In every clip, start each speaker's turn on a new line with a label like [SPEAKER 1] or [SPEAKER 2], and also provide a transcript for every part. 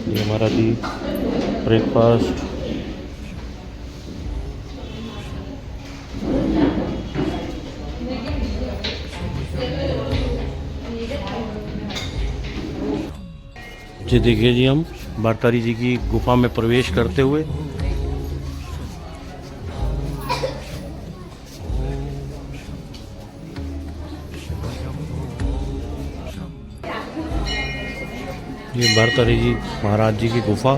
[SPEAKER 1] ये हमारा जी ब्रेकफास्ट। जी देखिए जी, हम भारतारी जी की गुफा में प्रवेश करते हुए ये भारतारी जी महाराज जी की गुफा।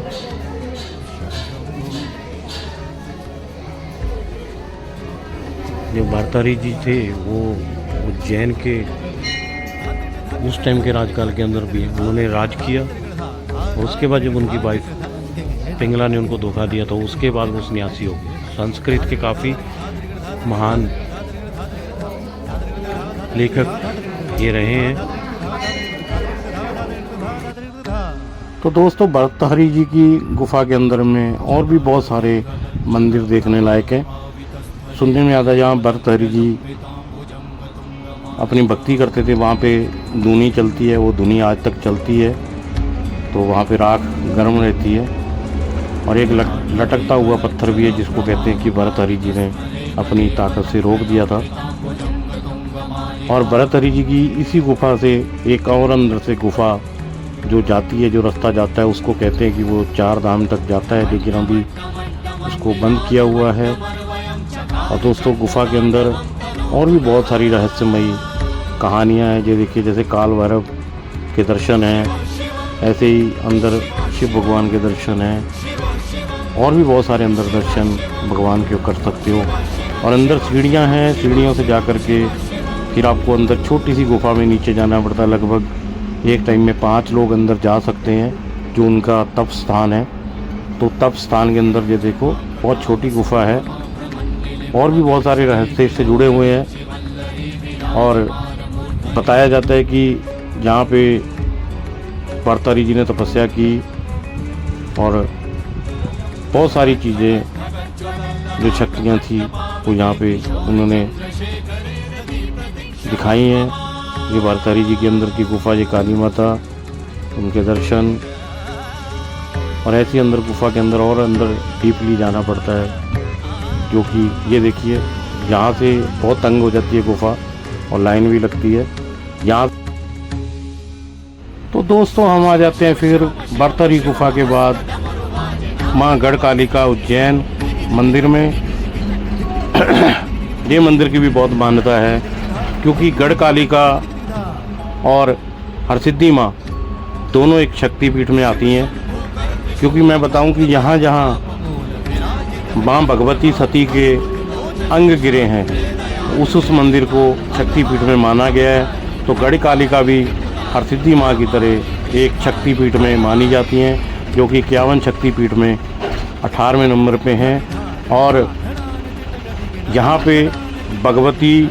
[SPEAKER 1] जो भारतारी जी थे वो उज्जैन के उस टाइम के राजकाल के अंदर भी उन्होंने राज किया, और उसके बाद जब उनकी वाइफ पिंगला ने उनको धोखा दिया तो उसके बाद वो सन्यासी हो गए। संस्कृत के काफ़ी महान लेखक ये रहे हैं। तो दोस्तों, भर्तृहरि जी की गुफा के अंदर में और भी बहुत सारे मंदिर देखने लायक हैं। सुनने में आता है जहाँ भर्तृहरि जी अपनी भक्ति करते थे वहाँ पे धुनी चलती है, वो धुनी आज तक चलती है। तो वहाँ पे राख गर्म रहती है, और एक लटकता हुआ पत्थर भी है जिसको कहते हैं कि भर्तृहरि जी ने अपनी ताकत से रोक दिया था। और भर्तृहरि जी की इसी गुफा से एक और अंदर से गुफा जो जाती है, जो रास्ता जाता है, उसको कहते हैं कि वो 4 धाम तक जाता है, लेकिन अभी उसको बंद किया हुआ है। और दोस्तों, गुफा के अंदर और भी बहुत सारी रहस्यमयी कहानियाँ हैं। जो देखिए, जैसे काल भैरव के दर्शन हैं, ऐसे ही अंदर शिव भगवान के दर्शन हैं, और भी बहुत सारे अंदर दर्शन भगवान के कर सकते हो। और अंदर सीढ़ियाँ हैं, सीढ़ियों से जा कर के फिर आपको अंदर छोटी सी गुफा में नीचे जाना पड़ता है। लगभग एक टाइम में 5 लोग अंदर जा सकते हैं, जो उनका तप स्थान है। तो तप स्थान के अंदर ये देखो, बहुत छोटी गुफा है, और भी बहुत सारे रहस्य इससे जुड़े हुए हैं। और बताया जाता है कि जहाँ पे भर्तृहरि जी ने तपस्या की, और बहुत सारी चीज़ें जो शक्तियाँ थी वो यहाँ पे उन्होंने दिखाई हैं। ये भर्तृहरि जी के अंदर की गुफा, ये काली माता, उनके दर्शन, और ऐसी अंदर गुफा के अंदर और अंदर डीपली जाना पड़ता है, जो कि ये देखिए यहाँ से बहुत तंग हो जाती है गुफा, और लाइन भी लगती है यहाँ। तो दोस्तों, हम आ जाते हैं फिर भर्तृहरि गुफा के बाद माँ गढ़कालिका उज्जैन मंदिर में। ये मंदिर की भी बहुत मान्यता है, क्योंकि गढ़कालिका और हरसिद्धि माँ दोनों एक शक्तिपीठ में आती हैं। क्योंकि मैं बताऊं कि यहाँ जहाँ माँ भगवती सती के अंग गिरे हैं, उस मंदिर को शक्तिपीठ में माना गया है। तो गढ़कालिका भी हरसिद्धि माँ की तरह एक शक्तिपीठ में मानी जाती हैं, जो कि 51 शक्तिपीठ में 18वें नंबर पे हैं। और यहाँ पे भगवती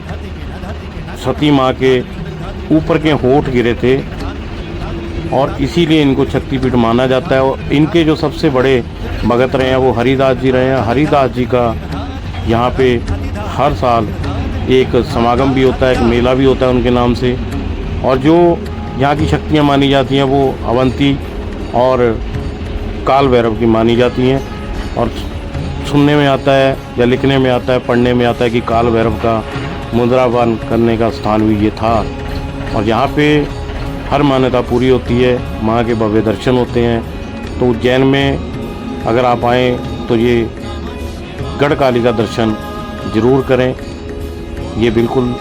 [SPEAKER 1] सती माँ के ऊपर के होंठ गिरे थे, और इसीलिए इनको शक्तिपीठ माना जाता है। और इनके जो सबसे बड़े भगत रहे हैं वो हरिदास जी रहे हैं। हरिदास जी का यहाँ पे हर साल एक समागम भी होता है, एक मेला भी होता है उनके नाम से। और जो यहाँ की शक्तियाँ मानी जाती हैं वो अवंती और काल भैरव की मानी जाती हैं। और सुनने में आता है या लिखने में आता है, पढ़ने में आता है कि काल भैरव का मुद्रापान करने का स्थान भी ये था। और यहाँ पे हर मान्यता पूरी होती है, माँ के भव्य दर्शन होते हैं। तो उज्जैन में अगर आप आएँ तो ये गढ़कालिका दर्शन ज़रूर करें। ये बिल्कुल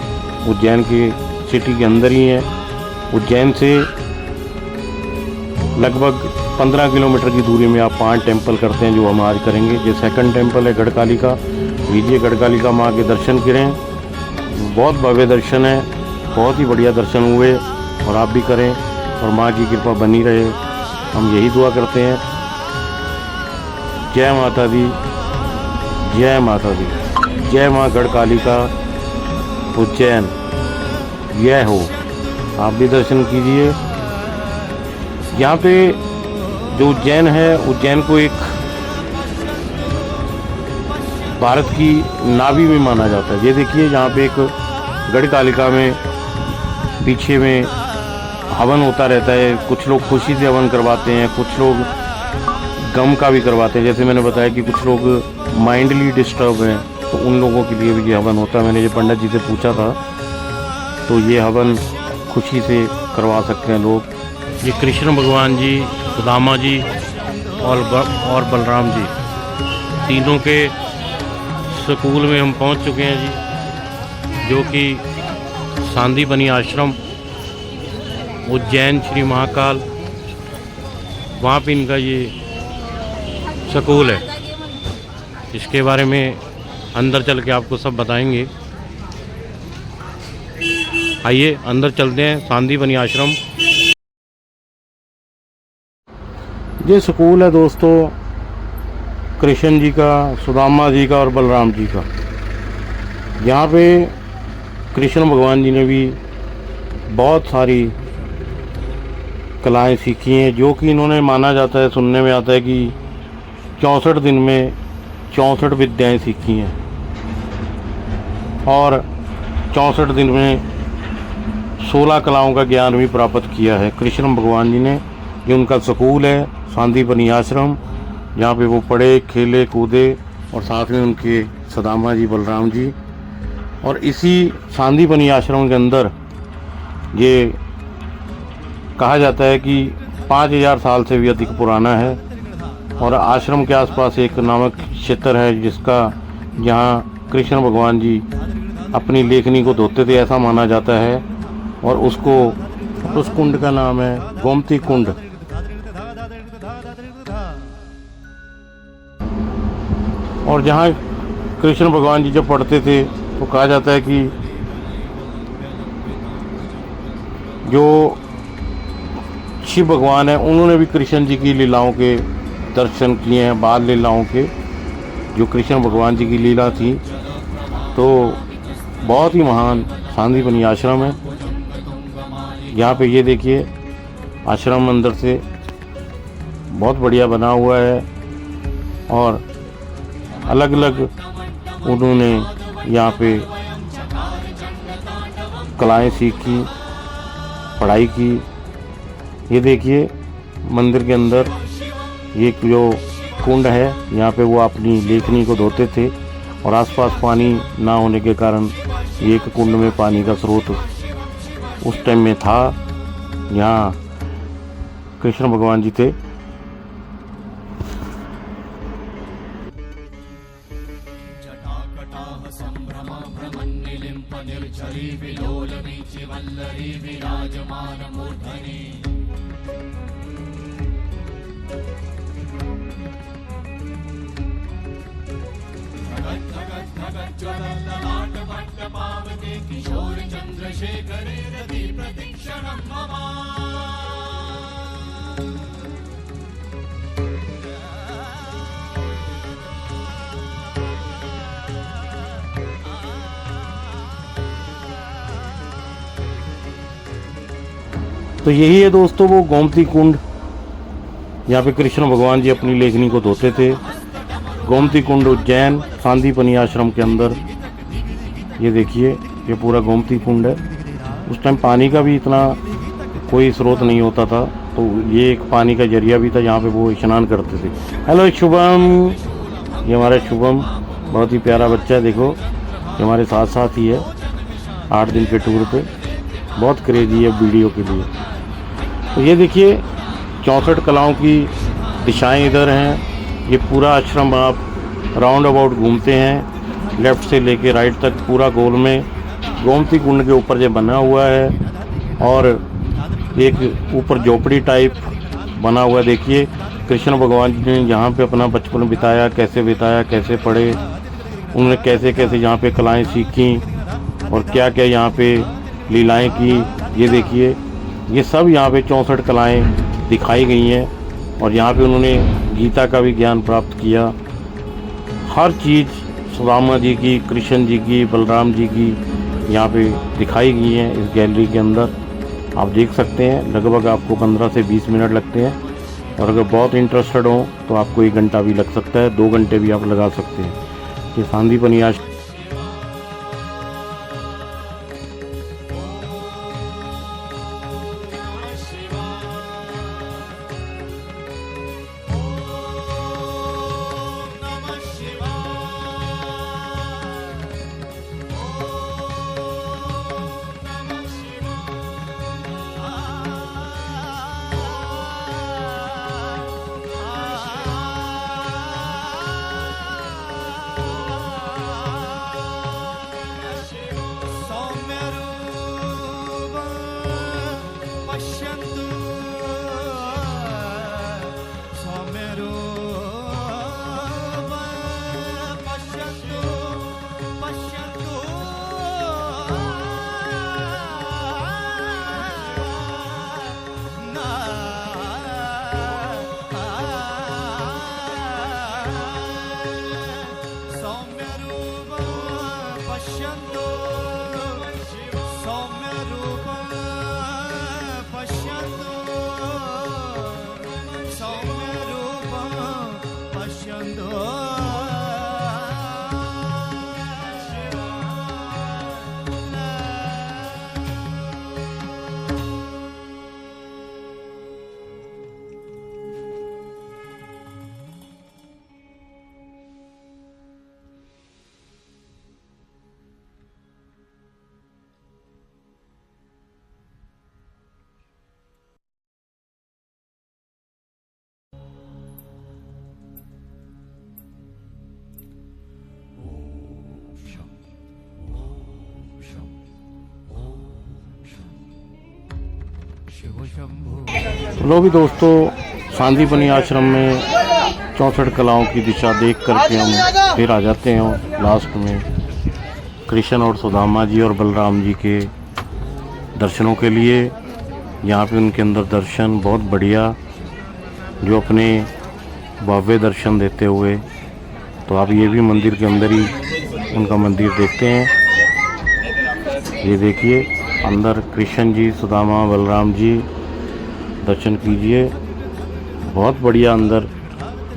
[SPEAKER 1] उज्जैन के सिटी के अंदर ही है। उज्जैन से लगभग 15 किलोमीटर की दूरी में आप 5 टेम्पल करते हैं, जो हम आज करेंगे। ये सेकंड टेम्पल है गढ़कालिका। लीजिए, गढ़कालिका माँ के दर्शन करें, बहुत भव्य दर्शन है, बहुत ही बढ़िया दर्शन हुए, और आप भी करें और माँ की कृपा बनी रहे, हम यही दुआ करते हैं। जय माता दी, जय माता दी, जय माँ गढ़कालिका उज्जैन। यह हो, आप भी दर्शन कीजिए। यहाँ पे जो उज्जैन है, उज्जैन को एक भारत की नाभि भी माना जाता है। ये देखिए, यहाँ पे एक गढ़कालिका में पीछे में हवन होता रहता है। कुछ लोग खुशी से हवन करवाते हैं, कुछ लोग गम का भी करवाते हैं। जैसे मैंने बताया कि कुछ लोग माइंडली डिस्टर्ब हैं, तो उन लोगों के लिए भी ये हवन होता है। मैंने ये पंडित जी से पूछा था, तो ये हवन खुशी से करवा सकते हैं लोग। ये कृष्ण भगवान जी, सुदामा जी और बलराम जी तीनों के स्कूल में हम पहुंच चुके हैं जी, जो कि सांदीपनी आश्रम, उज्जैन श्री महाकाल, वहाँ पे इनका ये स्कूल है। इसके बारे में अंदर चल के आपको सब बताएंगे। आइए अंदर चलते हैं, सांदीपनी आश्रम। ये स्कूल है दोस्तों कृष्ण जी का, सुदामा जी का और बलराम जी का। यहाँ पे कृष्ण भगवान जी ने भी बहुत सारी कलाएं सीखी हैं, जो कि इन्होंने, माना जाता है, सुनने में आता है कि 64 दिन में 64 विद्याएं सीखी हैं और 64 दिन में 16 कलाओं का ज्ञान भी प्राप्त किया है कृष्ण भगवान जी ने। ये उनका स्कूल है सांदीपनी आश्रम, जहाँ पे वो पढ़े, खेले, कूदे, और साथ में उनके सुदामा जी, बलराम जी। और इसी सांदीपनी आश्रम के अंदर ये कहा जाता है कि 5000 साल से भी अधिक पुराना है। और आश्रम के आसपास एक नामक क्षेत्र है जिसका, जहाँ कृष्ण भगवान जी अपनी लेखनी को धोते थे, ऐसा माना जाता है। और उस कुंड का नाम है गोमती कुंड। और जहाँ कृष्ण भगवान जी जब पढ़ते थे, तो कहा जाता है कि जो शिव भगवान है, उन्होंने भी कृष्ण जी की लीलाओं के दर्शन किए हैं, बाल लीलाओं के, जो कृष्ण भगवान जी की लीला थी। तो बहुत ही महान सांदीपनी आश्रम है। यहाँ पे ये देखिए, आश्रम अंदर से बहुत बढ़िया बना हुआ है और अलग अलग उन्होंने यहाँ पे कलाएं सीखी, पढ़ाई की। ये देखिए मंदिर के अंदर ये जो कुंड है, यहाँ पे वो अपनी लेखनी को धोते थे, और आसपास पानी ना होने के कारण एक कुंड में पानी का स्रोत उस टाइम में था। यहाँ कृष्ण भगवान जी थे। तो यही है दोस्तों वो गोमती कुंड, यहाँ पे कृष्ण भगवान जी अपनी लेखनी को धोते थे। गोमती कुंड उज्जैन सांदीपनी आश्रम के अंदर। ये देखिए, ये पूरा गोमती कुंड है। उस टाइम पानी का भी इतना कोई स्रोत नहीं होता था, तो ये एक पानी का जरिया भी था, यहाँ पे वो स्नान करते थे। हेलो शुभम, ये हमारा शुभम बहुत ही प्यारा बच्चा है। देखो, ये हमारे साथ साथ ही है, 8 दिन के टूर पे। बहुत क्रेजी है वीडियो के लिए। तो ये देखिए 64 कलाओं की दिशाएं इधर हैं। ये पूरा आश्रम आप राउंड अबाउट घूमते हैं, लेफ़्ट से लेके राइट तक पूरा गोल में गोमती कुंड के ऊपर ये बना हुआ है। और एक ऊपर झोपड़ी टाइप बना हुआ है। देखिए कृष्ण भगवान जी ने यहाँ पे अपना बचपन बिताया, कैसे पढ़े, उन्होंने कैसे कैसे यहाँ पे कलाएँ सीखी और क्या क्या यहाँ पे लीलाएँ की। ये देखिए, ये सब यहाँ पे 64 कलाएँ दिखाई गई हैं। और यहाँ पे उन्होंने गीता का भी ज्ञान प्राप्त किया। हर चीज़ सुदामा जी की, कृष्ण जी की, बलराम जी की यहाँ पे दिखाई गई हैं इस गैलरी के अंदर। आप देख सकते हैं, लगभग आपको 15 से 20 मिनट लगते हैं। और अगर बहुत इंटरेस्टेड हो तो आपको 1 घंटा भी लग सकता है, 2 घंटे भी आप लगा सकते हैं। ये सांदीपनी आश्रम लो भी दोस्तों, सांदीपनी आश्रम में 64 कलाओं की दिशा देख करके हम फिर आ जाते हैं लास्ट में कृष्ण और सुदामा जी और बलराम जी के दर्शनों के लिए। यहाँ पे उनके अंदर दर्शन बहुत बढ़िया, जो अपने भव्य दर्शन देते हुए। तो आप ये भी मंदिर के अंदर ही उनका मंदिर देखते हैं। ये देखिए अंदर कृष्ण जी, सुदामा, बलराम जी, दर्शन कीजिए। बहुत बढ़िया अंदर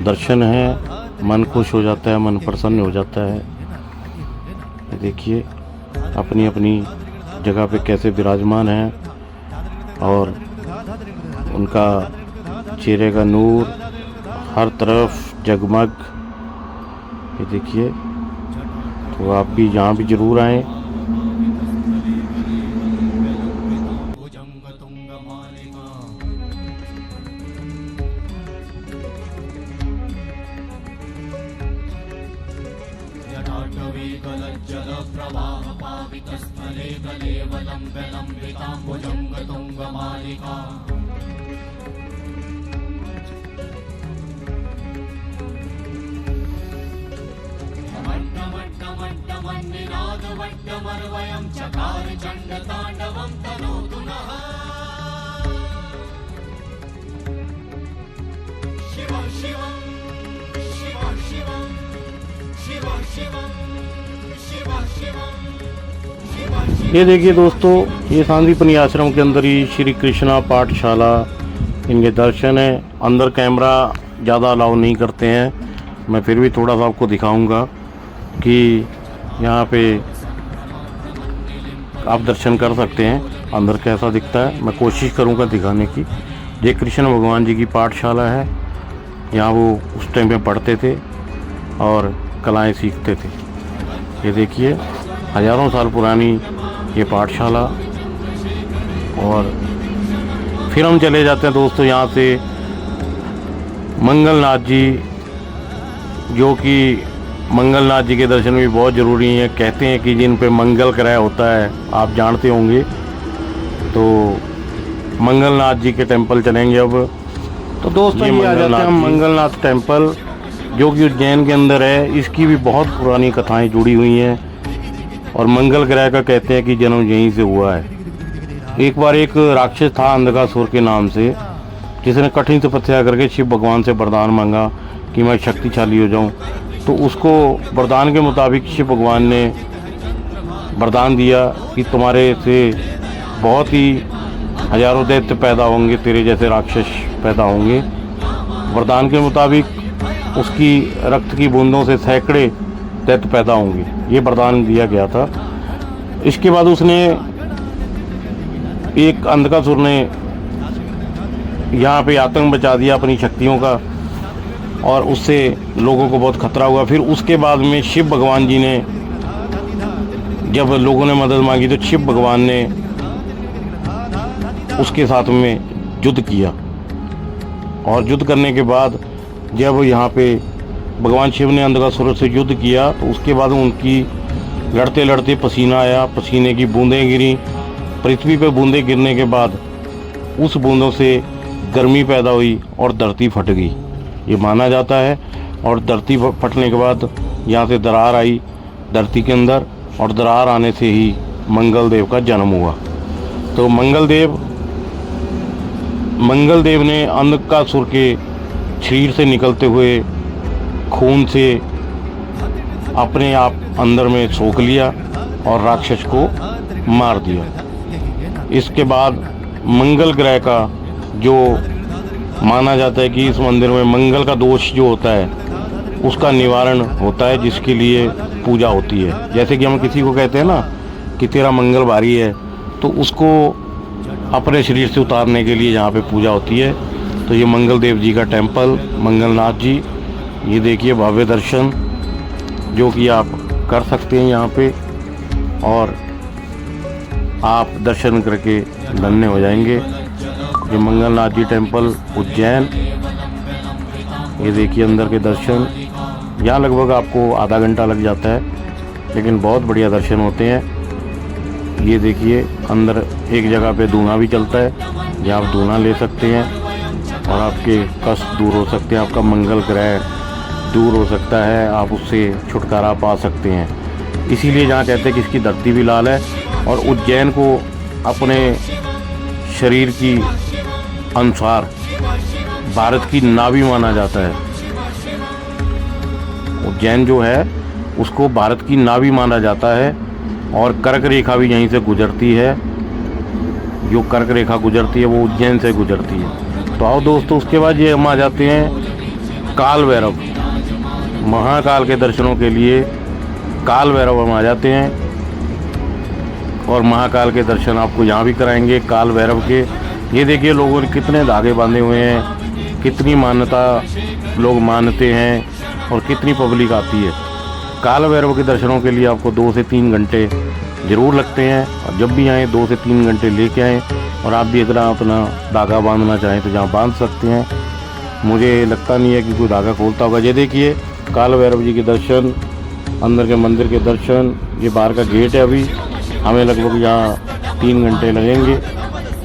[SPEAKER 1] दर्शन है, मन खुश हो जाता है, मन प्रसन्न हो जाता है। ये देखिए अपनी अपनी जगह पे कैसे विराजमान है और उनका चेहरे का नूर हर तरफ जगमग। ये देखिए, तो आप भी यहाँ भी जरूर आएँ। ये देखिए दोस्तों, ये सांदीपनी आश्रम के अंदर ही श्री कृष्णा पाठशाला, इनके दर्शन है। अंदर कैमरा ज़्यादा अलाउ नहीं करते हैं, मैं फिर भी थोड़ा सा आपको दिखाऊंगा कि यहाँ पे आप दर्शन कर सकते हैं अंदर कैसा दिखता है। मैं कोशिश करूँगा दिखाने की। ये कृष्ण भगवान जी की पाठशाला है, यहाँ वो उस टाइम पे पढ़ते थे और कलाएं सीखते थे। ये देखिए हज़ारों साल पुरानी ये पाठशाला। और फिर हम चले जाते हैं दोस्तों यहाँ से मंगलनाथ जी, जो कि मंगलनाथ जी के दर्शन भी बहुत ज़रूरी हैं। कहते हैं कि जिन पे मंगल ग्रह होता है, आप जानते होंगे। तो मंगलनाथ जी के टेंपल चलेंगे अब। तो दोस्तों ये आ जाते हैं हम मंगलनाथ टेंपल, जो कि उज्जैन के अंदर है। इसकी भी बहुत पुरानी कथाएं जुड़ी हुई हैं और मंगल ग्रह का कहते हैं कि जन्म यहीं से हुआ है। एक बार एक राक्षस था अंधकासुर के नाम से, जिसने कठिन तपस्या करके शिव भगवान से वरदान मांगा कि मैं शक्तिशाली हो जाऊं। तो उसको वरदान के मुताबिक शिव भगवान ने वरदान दिया कि तुम्हारे से बहुत ही हजारों दैत्य पैदा होंगे, तेरे जैसे राक्षस पैदा होंगे। वरदान के मुताबिक उसकी रक्त की बूंदों से सैकड़े दैत्य पैदा होंगे, ये वरदान दिया गया था। इसके बाद उसने एक अंधकासुर ने यहाँ पे आतंक मचा दिया अपनी शक्तियों का, और उससे लोगों को बहुत खतरा हुआ। फिर उसके बाद में शिव भगवान जी ने, जब लोगों ने मदद मांगी तो शिव भगवान ने उसके साथ में युद्ध किया। और युद्ध करने के बाद जब यहाँ पे भगवान शिव ने अंधकासुर से युद्ध किया, तो उसके बाद उनकी लड़ते लड़ते पसीना आया, पसीने की बूंदें गिरी पृथ्वी पे। बूंदें गिरने के बाद उस बूंदों से गर्मी पैदा हुई और धरती फट गई, ये माना जाता है। और धरती फटने के बाद यहाँ से दरार आई धरती के अंदर, और दरार आने से ही मंगल देव का जन्म हुआ। तो मंगल देव ने अंधकासुर के शरीर से निकलते हुए खून से अपने आप अंदर में सोख लिया और राक्षस को मार दिया। इसके बाद मंगल ग्रह का जो माना जाता है कि इस मंदिर में मंगल का दोष जो होता है उसका निवारण होता है, जिसके लिए पूजा होती है। जैसे कि हम किसी को कहते हैं ना कि तेरा मंगल भारी है, तो उसको अपने शरीर से उतारने के लिए यहाँ पे पूजा होती है। तो ये मंगल देव जी का टेंपल, मंगलनाथ जी, ये देखिए भव्य दर्शन जो कि आप कर सकते हैं यहाँ पे, और आप दर्शन करके धन्य हो जाएंगे। ये मंगलनाथ जी टेंपल उज्जैन, ये देखिए अंदर के दर्शन। यहाँ लगभग आपको आधा घंटा लग जाता है, लेकिन बहुत बढ़िया दर्शन होते हैं। ये देखिए अंदर एक जगह पे धूना भी चलता है, जहाँ आप धूना ले सकते हैं और आपके कष्ट दूर हो सकते हैं, आपका मंगल ग्रह दूर हो सकता है, आप उससे छुटकारा पा सकते हैं। इसीलिए जहाँ कहते हैं कि इसकी धरती भी लाल है। और उज्जैन को अपने शरीर की अनुसार भारत की नाभि माना जाता है। उज्जैन जो है उसको भारत की नाभि माना जाता है और कर्क रेखा भी यहीं से गुजरती है। जो कर्क रेखा गुजरती है वो उज्जैन से गुजरती है। तो आओ दोस्तों, उसके बाद ये हम आ जाते हैं काल भैरव। महाकाल के दर्शनों के लिए काल भैरव हम आ जाते हैं और महाकाल के दर्शन आपको यहाँ भी कराएंगे काल भैरव के। ये देखिए लोगों ने कितने धागे बांधे हुए हैं, कितनी मान्यता लोग मानते हैं और कितनी पब्लिक आती है। काल भैरव के दर्शनों के लिए आपको 2 से 3 घंटे ज़रूर लगते हैं और जब भी आएँ 2 से 3 घंटे लेके आएँ। और आप भी अगर अपना धागा बांधना चाहें तो जहाँ बांध सकते हैं। मुझे लगता नहीं है कि कोई धागा खोलता होगा। ये देखिए काल भैरव जी के दर्शन, अंदर के मंदिर के दर्शन। ये बाहर का गेट है, अभी हमें लगभग यहाँ 3 घंटे लगेंगे।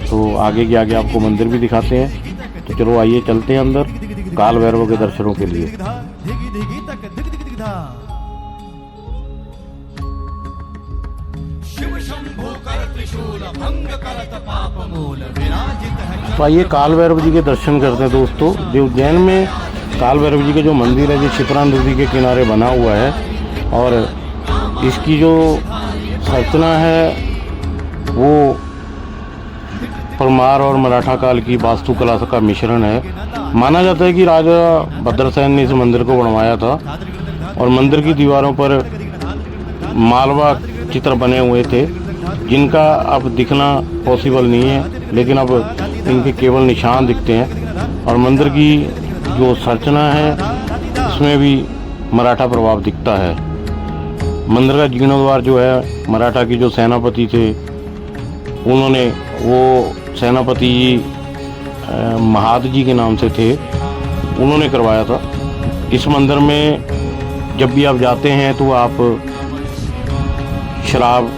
[SPEAKER 1] तो आगे के आगे आपको मंदिर भी दिखाते हैं। तो चलो आइए चलते हैं अंदर काल भैरव के दर्शनों के लिए। तो आइए काल भैरव जी के दर्शन करते हैं दोस्तों। जो उज्जैन में काल भैरव जी के जो मंदिर है, जो क्षिप्रा नदी के किनारे बना हुआ है और इसकी जो संरचना है वो परमार और मराठा काल की वास्तुकला का मिश्रण है। माना जाता है कि राजा भद्रसेन ने इस मंदिर को बनवाया था और मंदिर की दीवारों पर मालवा चित्र बने हुए थे, जिनका अब दिखना पॉसिबल नहीं है, लेकिन अब इनके केवल निशान दिखते हैं। और मंदिर की जो संरचना है उसमें भी मराठा प्रभाव दिखता है। मंदिर का जीर्णोद्वार जो है मराठा की जो सेनापति थे, उन्होंने वो सेनापति महाद जी के नाम से थे, उन्होंने करवाया था। इस मंदिर में जब भी आप जाते हैं तो आप शराब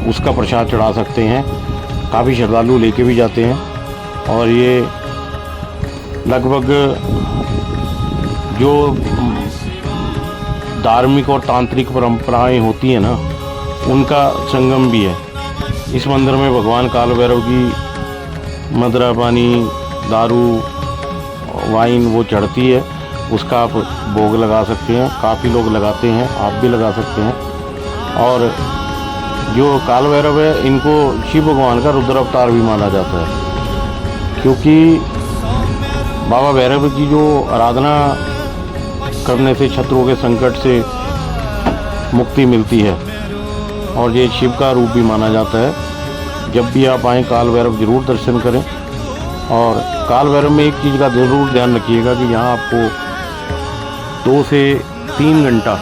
[SPEAKER 1] उसका प्रसाद चढ़ा सकते हैं। काफ़ी श्रद्धालु लेके भी जाते हैं और ये लगभग जो धार्मिक और तांत्रिक परंपराएं होती हैं ना, उनका संगम भी है। इस मंदिर में भगवान काल भैरव की मदिरा पानी, दारू, वाइन वो चढ़ती है, उसका आप भोग लगा सकते हैं। काफ़ी लोग लगाते हैं, आप भी लगा सकते हैं। और जो काल भैरव है, इनको शिव भगवान का रुद्र अवतार भी माना जाता है, क्योंकि बाबा भैरव की जो आराधना करने से शत्रुओं के संकट से मुक्ति मिलती है और ये शिव का रूप भी माना जाता है। जब भी आप आएँ काल भैरव ज़रूर दर्शन करें। और काल भैरव में एक चीज़ का ज़रूर ध्यान रखिएगा कि यहाँ आपको 2 से 3 घंटा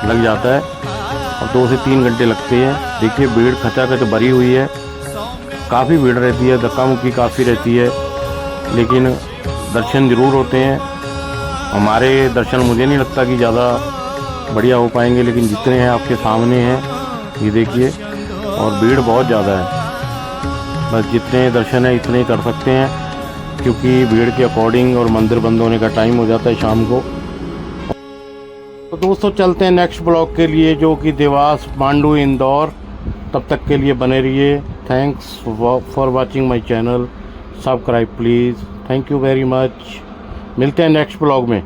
[SPEAKER 1] लग जाता है और 2 से 3 घंटे लगते हैं। देखिए भीड़ खचाखच भरी हुई है, काफ़ी भीड़ रहती है, धक्का मुक्की काफ़ी रहती है, लेकिन दर्शन ज़रूर होते हैं। हमारे दर्शन मुझे नहीं लगता कि ज़्यादा बढ़िया हो पाएंगे, लेकिन जितने हैं आपके सामने हैं ये देखिए। और भीड़ बहुत ज़्यादा है, बस जितने दर्शन है इतने ही कर सकते हैं, क्योंकि भीड़ के अकॉर्डिंग और मंदिर बंद होने का टाइम हो जाता है शाम को। तो दोस्तों चलते हैं नेक्स्ट ब्लॉग के लिए, जो कि देवास पांडु इंदौर। तब तक के लिए बने रहिए। Thanks for watching my channel. Subscribe please. Thank you very much. मिलते हैं नेक्स्ट ब्लॉग में।